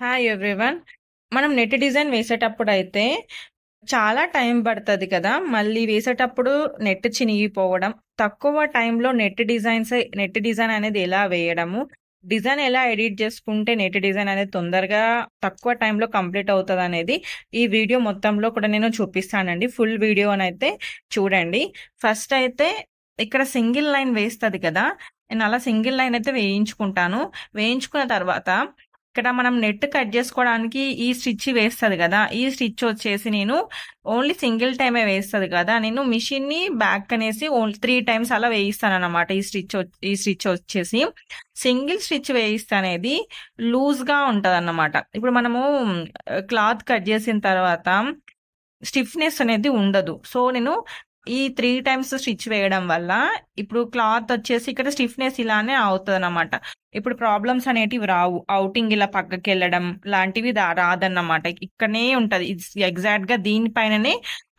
Hi everyone. మనం net design వేసేటప్పుడైతే చాలా time పడుతుంది కదా! మళ్ళీ వేసేటప్పుడు నెట్ చినిగిపోవడం, తక్కువ టైంలో నెట్ డిజైన్ అనేది ఎలా వేయడము, డిజైన్ ఎలా ఎడిట్ చేసుకుంటే నెట్ డిజైన్ అనేది తొందరగా తక్కువ టైంలో కంప్లీట్ అవుతదనేది ఈ వీడియో మొత్తంలో కూడా నేను చూపిస్తానండి. ఫుల్ వీడియోనైతే చూడండి. ఫస్ట్ అయితే ఇక్కడ సింగిల్ లైన్ వేస్తది కదా! నేను అలా సింగిల్ లైన్ అయితే వేయించుకుంటాను. వేయించుకున్న తర్వాత ఇక్కడ మనం నెట్ కట్ చేసుకోవడానికి ఈ స్టిచ్ వేస్తది కదా! ఈ స్టిచ్ వచ్చేసి నేను ఓన్లీ సింగిల్ టైమే వేస్తది కదా! నేను మిషన్ ని బ్యాక్ అనేసి ఓన్లీ 3 టైమ్స్ అలా వేయిస్తానన్నమాట. ఈ స్టిచ్ వచ్చేసి సింగిల్ స్టిచ్ వేయిస్తనేది లూజ్ గా ఉంటదన్నమాట. ఇప్పుడు మనము క్లాత్ కట్ చేసిన తర్వాత స్టిఫ్నెస్ అనేది ఉండదు. సో నేను ఈ 3 టైమ్స్ స్టిచ్ వేయడం వల్ల ఇప్పుడు క్లాత్ వచ్చేసి ఇక్కడ స్టిఫ్నెస్ ఇలానే అవుతుంది అనమాట. ఇప్పుడు ప్రాబ్లమ్స్ అనేటివి రావు. ఔటింగ్ ఇలా పక్కకి వెళ్ళడం లాంటివి రాదన్నమాట. ఇక్కడనే ఉంటది. ఎగ్జాక్ట్ గా దీనిపైననే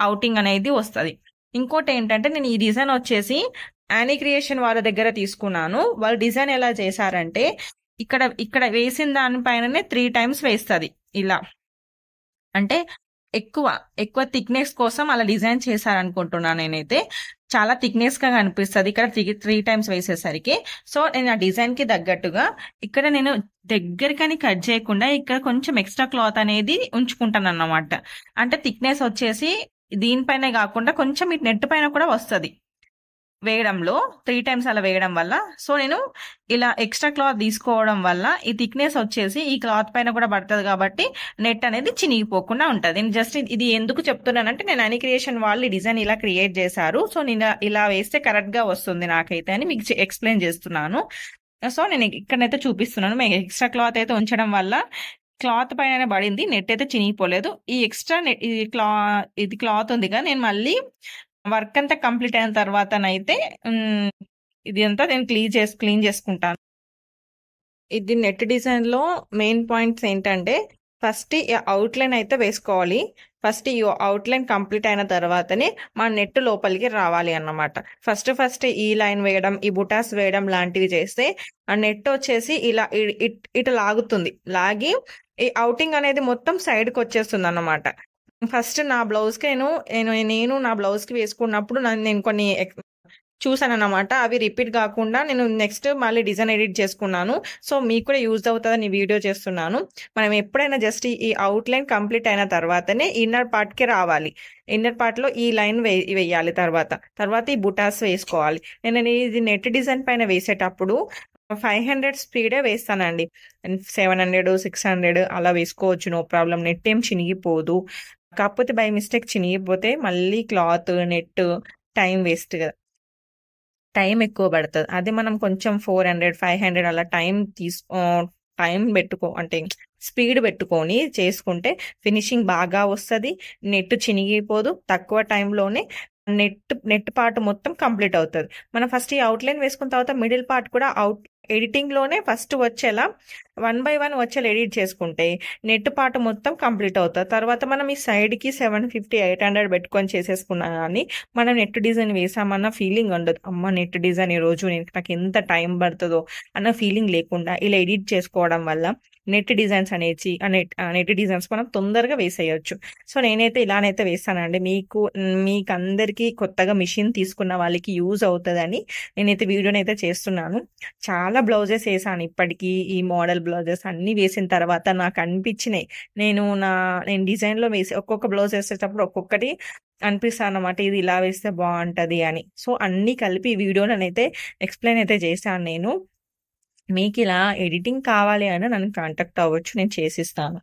ఔటింగ్ అనేది వస్తది. ఇంకోటి ఏంటంటే నేను ఈ డిజైన్ వచ్చేసి యానీ క్రియేషన్ వాళ్ళ దగ్గర తీసుకున్నాను. వాళ్ళు డిజైన్ ఎలా చేశారంటే ఇక్కడ ఇక్కడ వేసిన దానిపైననే 3 టైమ్స్ వేస్తది ఇలా. అంటే ఎక్కువ ఎక్కువ థిక్నెస్ కోసం అలా డిజైన్ చేశారనుకుంటున్నాను నేనైతే. చాలా థిక్నెస్ గా కనిపిస్తుంది ఇక్కడ 3 టైమ్స్ వేసేసరికి. సో నేను ఆ డిజైన్ కి తగ్గట్టుగా ఇక్కడ నేను దగ్గరికని కట్ చేయకుండా ఇక్కడ కొంచెం ఎక్స్ట్రా క్లాత్ అనేది ఉంచుకుంటాను అన్నమాట. అంటే థిక్నెస్ వచ్చేసి దీనిపైనే కాకుండా కొంచెం ఇటు నెట్ పైన కూడా వస్తుంది వేయడంలో. 3 టైమ్స్ అలా వేయడం వల్ల సో నేను ఇలా ఎక్స్ట్రా క్లాత్ తీసుకోవడం వల్ల ఈ థిక్నెస్ వచ్చేసి ఈ క్లాత్ పైన కూడా పడుతుంది కాబట్టి నెట్ అనేది చినిగిపోకుండా ఉంటుంది. నేను జస్ట్ ఇది ఎందుకు చెప్తున్నానంటే నేను యానీ క్రియేషన్ వాళ్ళు డిజైన్ ఇలా క్రియేట్ చేశారు. సో నేను ఇలా వేస్తే కరెక్ట్ గా వస్తుంది నాకైతే అని మీకు ఎక్స్ప్లెయిన్ చేస్తున్నాను. సో నేను ఇక్కడైతే చూపిస్తున్నాను. మేము ఎక్స్ట్రా క్లాత్ అయితే ఉంచడం వల్ల క్లాత్ పైన పడింది, నెట్ అయితే చినిగిపోలేదు. ఈ ఎక్స్ట్రా ఇది క్లాత్ ఉంది కదా, నేను మళ్ళీ వర్క్ అంతా కంప్లీట్ అయిన తర్వాతనైతే ఇది అంతా నేను క్లీన్ చేసుకుంటాను. ఇది నెట్ డిజైన్ లో మెయిన్ పాయింట్స్ ఏంటంటే ఫస్ట్ ఈ అవుట్లైన్ అయితే వేసుకోవాలి. ఫస్ట్ ఈ అవుట్లైన్ కంప్లీట్ అయిన తర్వాతనే మా నెట్ లోపలికి రావాలి అన్నమాట. ఫస్ట్ ఈ లైన్ వేయడం, ఈ బుటాస్ వేయడం లాంటివి చేస్తే ఆ నెట్ వచ్చేసి ఇలా ఇటు లాగుతుంది. లాగి ఈ అవుటింగ్ అనేది మొత్తం సైడ్కి వచ్చేస్తుంది అన్నమాట. ఫస్ట్ నా బ్లౌజ్ కి నేను నా బ్లౌజ్ కి వేసుకున్నప్పుడు నేను కొన్ని చూసాను అన్నమాట. అవి రిపీట్ కాకుండా నేను నెక్స్ట్ మళ్ళీ డిజైన్ ఎడిట్ చేసుకున్నాను. సో మీకు కూడా యూజ్ అవుతుందని వీడియో చేస్తున్నాను. మనం ఎప్పుడైనా జస్ట్ ఈ అవుట్ లైన్ కంప్లీట్ అయిన తర్వాతనే ఇన్నర్ పార్ట్ కి రావాలి. ఇన్నర్ పార్ట్ లో ఈ లైన్ వేయాలి. తర్వాత ఈ బుటాస్ వేసుకోవాలి. నేను ఇది నెట్ డిజైన్ పైన వేసేటప్పుడు 500 స్పీడే వేస్తానండి. 700 600 అలా వేసుకోవచ్చు, నో ప్రాబ్లం. నెట్ ఏం చినిగిపోదు. కాకపోతే బై మిస్టేక్ చినిగిపోతే మళ్ళీ క్లాత్ నెట్ టైం వేస్ట్ కదా, టైం ఎక్కువ పడుతుంది. అదే మనం కొంచెం 400 500 అలా టైం అంటే స్పీడ్ పెట్టుకొని చేసుకుంటే ఫినిషింగ్ బాగా వస్తుంది. నెట్ చినిగిపోదు. తక్కువ టైంలోనే నెట్ పార్ట్ మొత్తం కంప్లీట్ అవుతుంది. మనం ఫస్ట్ ఈ అవుట్లైన్ వేసుకున్న తర్వాత మిడిల్ పార్ట్ కూడా ఎడిటింగ్ లోనే ఫస్ట్ వచ్చేలా 1 by 1 వచ్చేలా ఎడిట్ చేసుకుంటే నెట్ పార్ట్ మొత్తం కంప్లీట్ అవుతుంది. తర్వాత మనం ఈ సైడ్ కి 750 800 పెట్టుకొని చేసేసుకున్నా కానీ మనం నెట్ డిజైన్ వేసామన్న ఫీలింగ్ ఉండదు. అమ్మ నెట్ డిజైన్ ఈ రోజు నాకు ఎంత టైం పడుతుందో అన్న ఫీలింగ్ లేకుండా ఇలా ఎడిట్ చేసుకోవడం వల్ల నెట్ డిజైన్స్ మనం తొందరగా వేసేయచ్చు. సో నేనైతే ఇలానైతే వేస్తానండి. మీకు అందరికీ కొత్తగా మిషన్ తీసుకున్న వాళ్ళకి యూజ్ అవుతుందని నేనైతే వీడియోని అయితే చేస్తున్నాను. చాలా బ్లౌజెస్ వేసాను ఇప్పటికీ. ఈ మోడల్ బ్లౌజెస్ అన్ని వేసిన తర్వాత నాకు అనిపించినాయి. నేను డిజైన్ లో వేసి ఒక్కొక్క బ్లౌజ్ వేసేటప్పుడు ఒక్కొక్కటి అనిపిస్తాను అన్నమాట, ఇది ఇలా వేస్తే బాగుంటది అని. సో అన్ని కలిపి ఈ వీడియోని అయితే ఎక్స్ప్లెయిన్ అయితే చేశాను నేను. మీకు ఇలా ఎడిటింగ్ కావాలి అని నన్ను కాంటాక్ట్ అవ్వచ్చు, నేను చేసిస్తాను.